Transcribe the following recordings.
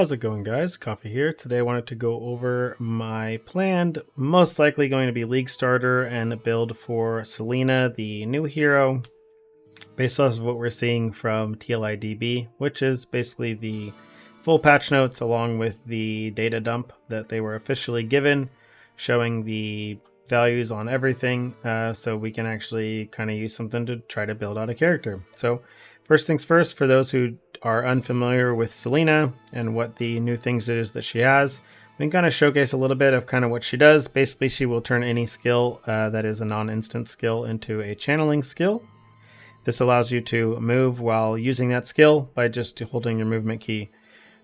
How's it going, guys? Coffee here. Today I wanted to go over my planned, most likely going to be League starter and a build for Selena, the new hero, based off of what we're seeing from TLIDB, which is basically the full patch notes along with the data dump that they were officially given, showing the values on everything, so we can actually kind of use something to try to build out a character. So first things first, for those who are unfamiliar with Selena and what the new things it is that she has, we can kind of showcase a little bit of kind of what she does. Basically, she will turn any skill that is a non-instant skill into a channeling skill. This allows you to move while using that skill by just holding your movement key.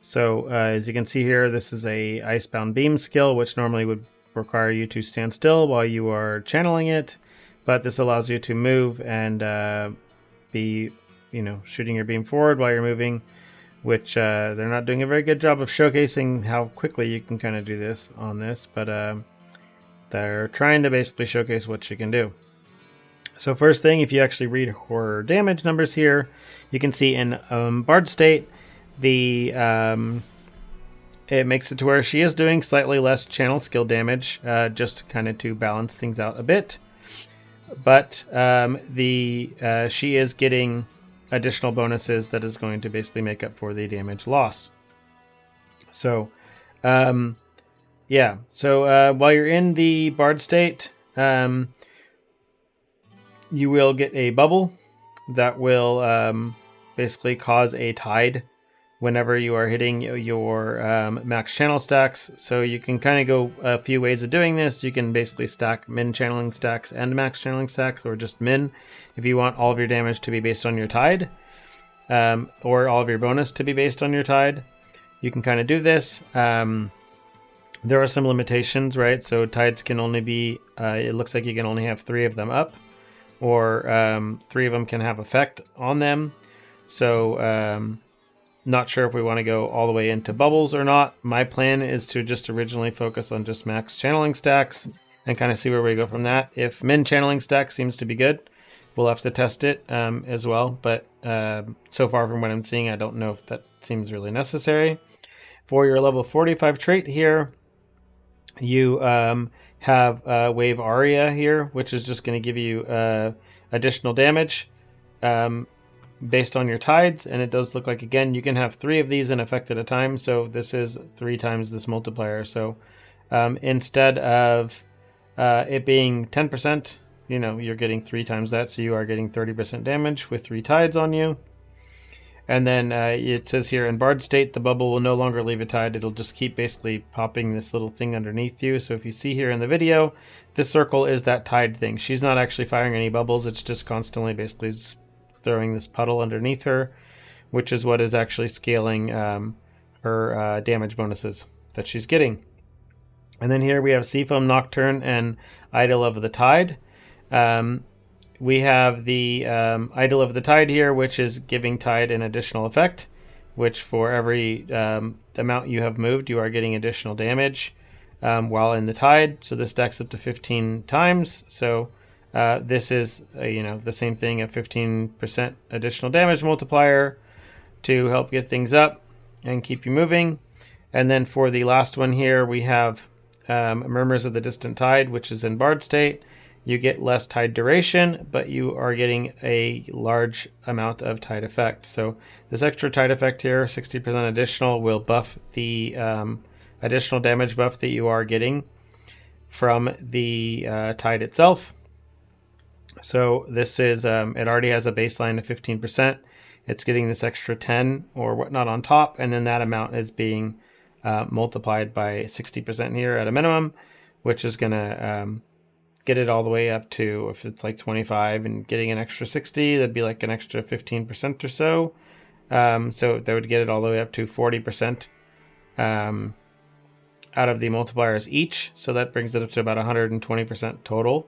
So as you can see here, this is a Icebound Beam skill, which normally would require you to stand still while you are channeling it, but this allows you to move and be shooting your beam forward while you're moving, which they're not doing a very good job of showcasing how quickly you can kind of do this on this, but they're trying to basically showcase what you can do. So first thing, if you actually read her damage numbers here, you can see in Bard state, it makes it to where she is doing slightly less channel skill damage, just kind of to balance things out a bit. But she is getting additional bonuses that is going to basically make up for the damage lost. So, yeah. So while you're in the Bard state, you will get a bubble that will basically cause a tide whenever you are hitting your max channel stacks. So you can kind of go a few ways of doing this. You can basically stack min channeling stacks and max channeling stacks, or just min if you want all of your damage to be based on your tide, or all of your bonus to be based on your tide. You can kind of do this. There are some limitations, right? So tides can only be, it looks like you can only have 3 of them up, or 3 of them can have effect on them. So not sure if we want to go all the way into bubbles or not. My plan is to just originally focus on just max channeling stacks and kind of see where we go from that. If min channeling stack seems to be good, we'll have to test it as well. But so far from what I'm seeing, I don't know if that seems really necessary. For your level 45 trait here, you have Wave Aria here, which is just going to give you additional damage based on your tides, and it does look like, again, you can have 3 of these in effect at a time, so this is 3 times this multiplier. So instead of it being 10%, you're getting 3 times that, so you are getting 30% damage with 3 tides on you. And then it says here, in Bard state, the bubble will no longer leave a tide. It'll just keep basically popping this little thing underneath you. So if you see here in the video, this circle is that tide thing. She's not actually firing any bubbles. It's just constantly basically just throwing this puddle underneath her, which is what is actually scaling her damage bonuses that she's getting. And then here we have Seafoam Nocturne and Idol of the Tide. We have the Idol of the Tide here, which is giving Tide an additional effect, which for every amount you have moved, you are getting additional damage while in the Tide. So this stacks up to 15 times. So this is the same thing, a 15% additional damage multiplier to help get things up and keep you moving. And then for the last one here, we have Murmurs of the Distant Tide, which is in Bard state. You get less tide duration, but you are getting a large amount of tide effect. So this extra tide effect here, 60% additional, will buff the additional damage buff that you are getting from the tide itself. So this is, it already has a baseline of 15%. It's getting this extra 10 or whatnot on top, and then that amount is being multiplied by 60% here at a minimum, which is going to get it all the way up to, if it's like 25 and getting an extra 60, that'd be like an extra 15% or so. So that would get it all the way up to 40% out of the multipliers each. So that brings it up to about 120% total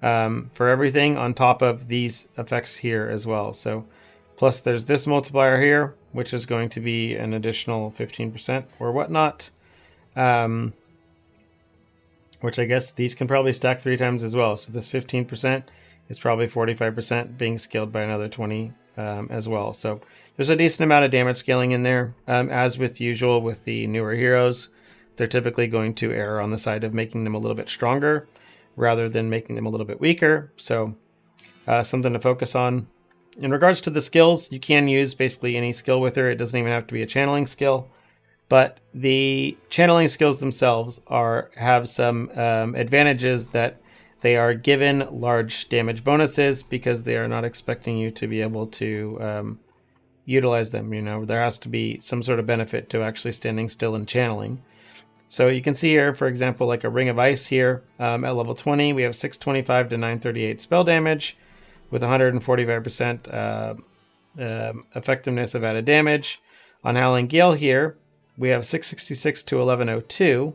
for everything on top of these effects here as well. So plus there's this multiplier here, which is going to be an additional 15% or whatnot. Which I guess these can probably stack 3 times as well. So this 15% is probably 45% being scaled by another 20 as well. So There's a decent amount of damage scaling in there. As with usual with the newer heroes, they're typically going to err on the side of making them a little bit stronger rather than making them a little bit weaker. So something to focus on. In regards to the skills, you can use basically any skill with her. It doesn't even have to be a channeling skill. But the channeling skills themselves have some advantages that they are given large damage bonuses because they are not expecting you to be able to utilize them. You know, there has to be some sort of benefit to actually standing still and channeling. So you can see here, for example, like a Ring of Ice here at level 20, we have 625 to 938 spell damage with 145% effectiveness of added damage. On Howling Gale here, we have 666 to 1102,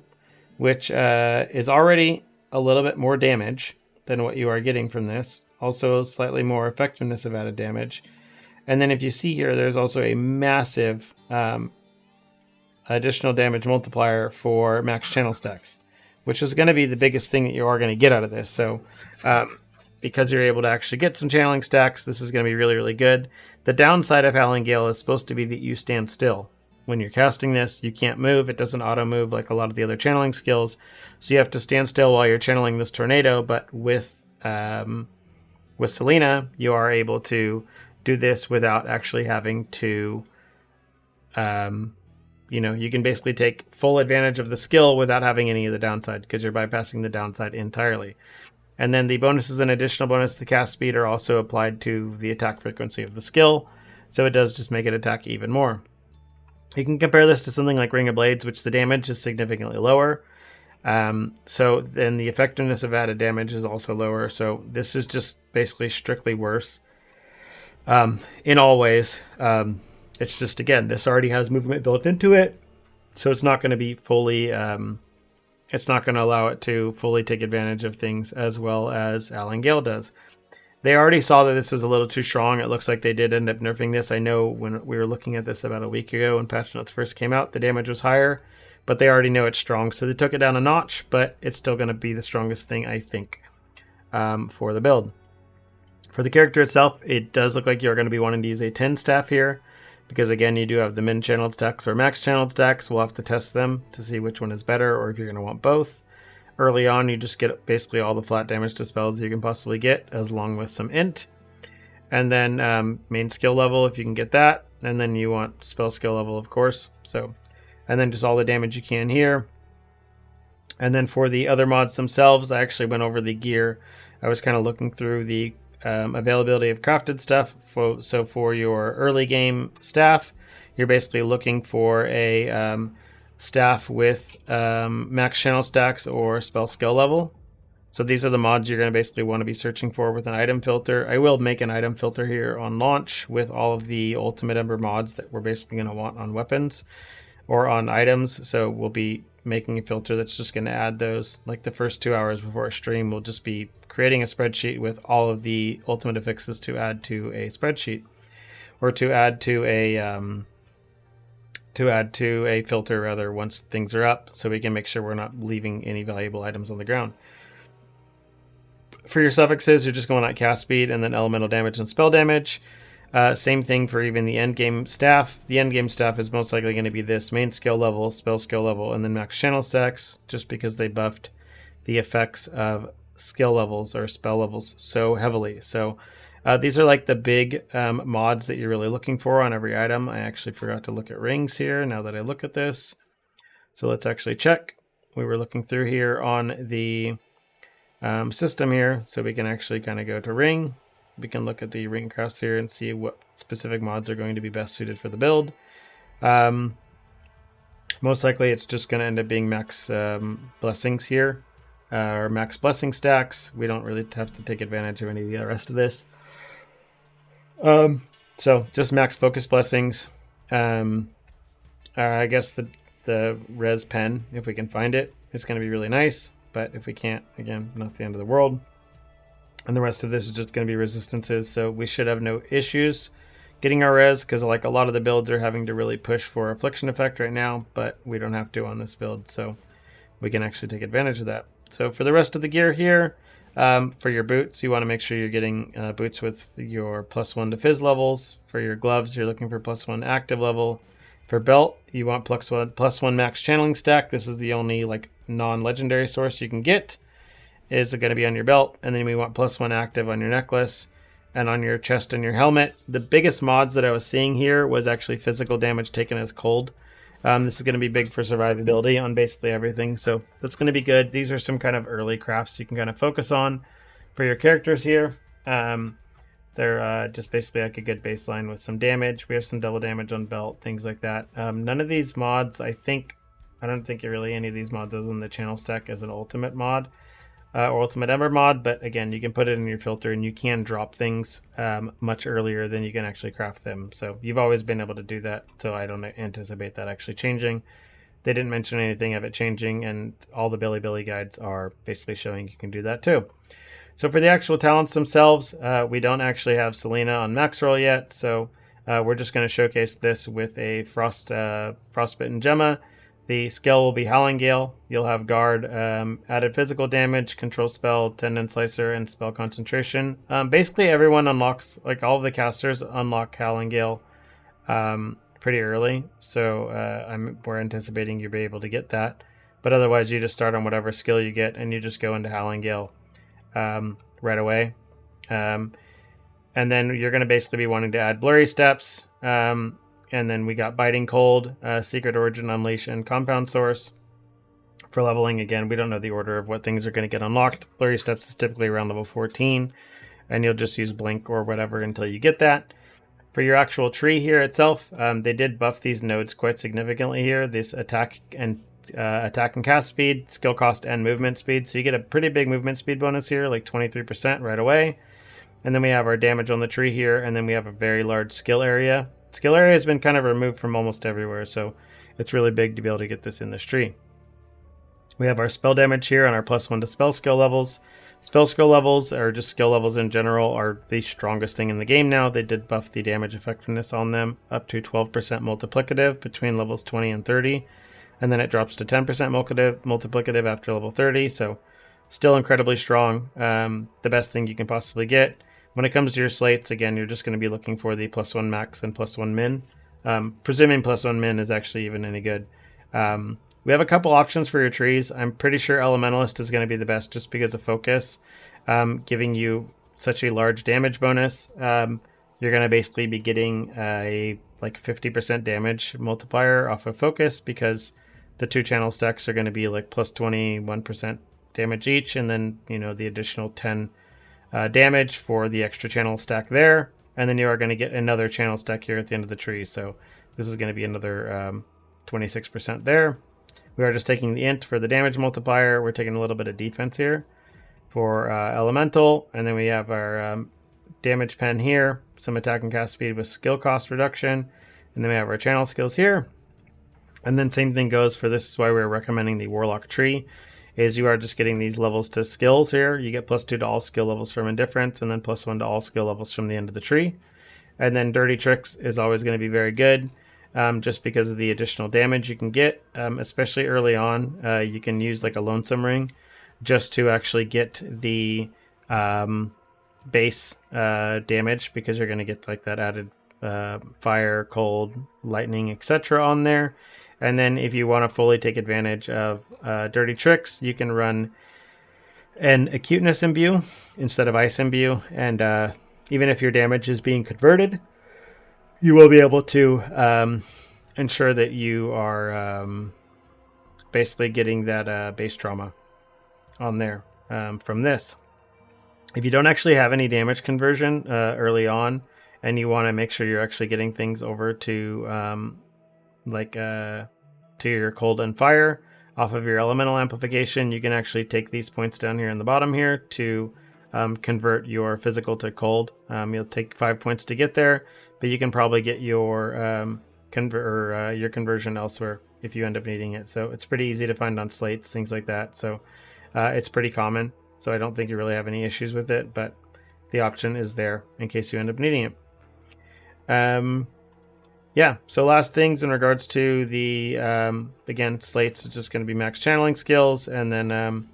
which is already a little bit more damage than what you are getting from this. Also slightly more effectiveness of added damage. And then if you see here, there's also a massive additional damage multiplier for max channel stacks, which is going to be the biggest thing that you are going to get out of this. So because you're able to actually get some channeling stacks, this is going to be really, really good. The downside of Howling Gale is supposed to be that you stand still. When you're casting this, you can't move. It doesn't auto move like a lot of the other channeling skills. So you have to stand still while you're channeling this tornado. But with Selena, you are able to do this without actually having to, you can basically take full advantage of the skill without having any of the downside because you're bypassing the downside entirely. And then the bonuses and additional bonus to cast speed are also applied to the attack frequency of the skill. So it does just make it attack even more. You can compare this to something like Ring of Blades, which the damage is significantly lower. So then the effectiveness of added damage is also lower. So this is just basically strictly worse in all ways. It's just, again, this already has movement built into it. So it's not going to be fully, it's not going to allow it to fully take advantage of things as well as Howling Gale does. They already saw that this was a little too strong. It looks like they did end up nerfing this. I know when we were looking at this about a week ago when patch notes first came out, the damage was higher, but they already know it's strong. So they took it down a notch, but it's still going to be the strongest thing, I think, for the build. For the character itself, it does look like you're going to be wanting to use a 10 staff here because, again, you do have the min channeled stacks or max channeled stacks. We'll have to test them to see which one is better or if you're going to want both. Early on, you just get basically all the flat damage to spells you can possibly get, as along with some int. And then main skill level, if you can get that. And then you want spell skill level, of course. So, and then just all the damage you can here. And then for the other mods themselves, I actually went over the gear. I was kind of looking through the availability of crafted stuff. So for your early game staff, you're basically looking for a staff with max channel stacks or spell skill level. So these are the mods you're going to basically want to be searching for with an item filter. I will make an item filter here on launch with all of the Ultimate Ember mods that we're basically going to want on weapons or on items. So we'll be making a filter that's just going to add those. Like the first 2 hours before a stream, we'll just be creating a spreadsheet with all of the ultimate affixes to add to a spreadsheet or to add to a filter rather once things are up, so we can make sure we're not leaving any valuable items on the ground. For your suffixes, you're just going at cast speed and then elemental damage and spell damage. Same thing for even the end game staff. The end game staff is most likely going to be this: main skill level, spell skill level, and then max channel stacks, just because they buffed the effects of skill levels or spell levels so heavily. So these are like the big mods that you're really looking for on every item. I actually forgot to look at rings here now that I look at this. So let's actually check. We were looking through here on the system here, so we can actually kind of go to ring. We can look at the ring crafts here and see what specific mods are going to be best suited for the build. Most likely it's just going to end up being max blessings here, or max blessing stacks. We don't really have to take advantage of any of the rest of this. So just max focus blessings. I guess the res pen, if we can find it, it's going to be really nice. But if we can't, again, not the end of the world. And the rest of this is just going to be resistances. So we should have no issues getting our res, because like a lot of the builds are having to really push for affliction effect right now, but we don't have to on this build. So we can actually take advantage of that. So for the rest of the gear here, For your boots, you want to make sure you're getting boots with your +1 to fizz levels. For your gloves, you're looking for +1 active level. For belt, you want +1 max channeling stack. This is the only like non-legendary source you can get. Is going to be on your belt, and then we want +1 active on your necklace and on your chest and your helmet. The biggest mods that I was seeing here was actually physical damage taken as cold. This is going to be big for survivability on basically everything, so that's going to be good. These are some kind of early crafts you can kind of focus on for your characters here. They're just basically like a good baseline with some damage. We have some double damage on belt, things like that. None of these mods, I don't think really any of these mods other than the channel stack as an ultimate mod. Or Ultimate Ember mod, but again, you can put it in your filter and you can drop things much earlier than you can actually craft them. So you've always been able to do that, so I don't anticipate that actually changing. They didn't mention anything of it changing, and all the Billy guides are basically showing you can do that too. So for the actual talents themselves, we don't actually have Selena on Maxroll yet, so we're just going to showcase this with a Frostbitten Gemma. The skill will be Howling Gale. You'll have guard, added physical damage, control spell, tendon slicer, and spell concentration. Basically, everyone unlocks, like all of the casters unlock Howling Gale pretty early. So we're anticipating you'll be able to get that. But otherwise, you just start on whatever skill you get, and you just go into Howling Gale right away. And then you're going to basically be wanting to add Blurry Steps. And then we got Biting Cold, Secret Origin Unleash, and Compound Source. For leveling, again, we don't know the order of what things are going to get unlocked. Blurry Steps is typically around level 14, and you'll just use Blink or whatever until you get that. For your actual tree here itself, they did buff these nodes quite significantly here. This attack and cast speed, skill cost, and movement speed. So you get a pretty big movement speed bonus here, like 23% right away. And then we have our damage on the tree here, and then we have a very large skill area. Skill area has been kind of removed from almost everywhere, so it's really big to be able to get this in this tree. We have our spell damage here on our +1 to spell skill levels. Spell skill levels, or just skill levels in general, are the strongest thing in the game now. They did buff the damage effectiveness on them up to 12% multiplicative between levels 20 and 30, and then it drops to 10% multiplicative after level 30, so still incredibly strong. The best thing you can possibly get. When it comes to your slates, again, you're just going to be looking for the +1 max and +1 min. Presuming +1 min is actually even any good. We have a couple options for your trees. I'm pretty sure Elementalist is going to be the best just because of focus, giving you such a large damage bonus. You're going to basically be getting a like 50% damage multiplier off of focus because the 2 channel stacks are going to be like +21% damage each, and then the additional 10 damage for the extra channel stack there, and then you are going to get another channel stack here at the end of the tree, so this is going to be another 26% there. We are just taking the int for the damage multiplier. We're taking a little bit of defense here for elemental, and then we have our damage pen here, some attack and cast speed with skill cost reduction, and then we have our channel skills here. And then same thing goes for this is why we're recommending the warlock tree, is you are just getting these levels to skills here. You get +2 to all skill levels from indifference, and then +1 to all skill levels from the end of the tree. And then dirty tricks is always going to be very good, just because of the additional damage you can get, especially early on. You can use like a lonesome ring just to actually get the base damage, because you're going to get like that added fire, cold, lightning, etc. on there. And then if you want to fully take advantage of dirty tricks, you can run an acuteness imbue instead of ice imbue. And even if your damage is being converted, you will be able to ensure that you are basically getting that base trauma on there from this. If you don't actually have any damage conversion early on, and you want to make sure you're actually getting things over to to your cold and fire off of your elemental amplification, you can actually take these points down here in the bottom here to convert your physical to cold. You'll take 5 points to get there, but you can probably get your your conversion elsewhere if you end up needing it. So it's pretty easy to find on slates, things like that. So it's pretty common. So I don't think you really have any issues with it, but the option is there in case you end up needing it. Yeah, so last things in regards to the, again, slates, it's just going to be max channeling skills, and then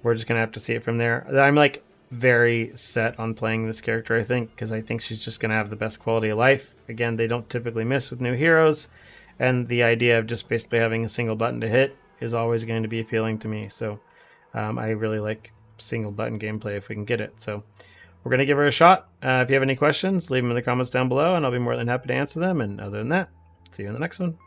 we're just gonna have to see it from there. I'm like very set on playing this character, I think, because I think she's just gonna have the best quality of life. Again, they don't typically miss with new heroes, and the idea of just basically having a single button to hit is always going to be appealing to me. So I really like single button gameplay if we can get it. So we're going to give her a shot. If you have any questions, leave them in the comments down below, and I'll be more than happy to answer them. And other than that, see you in the next one.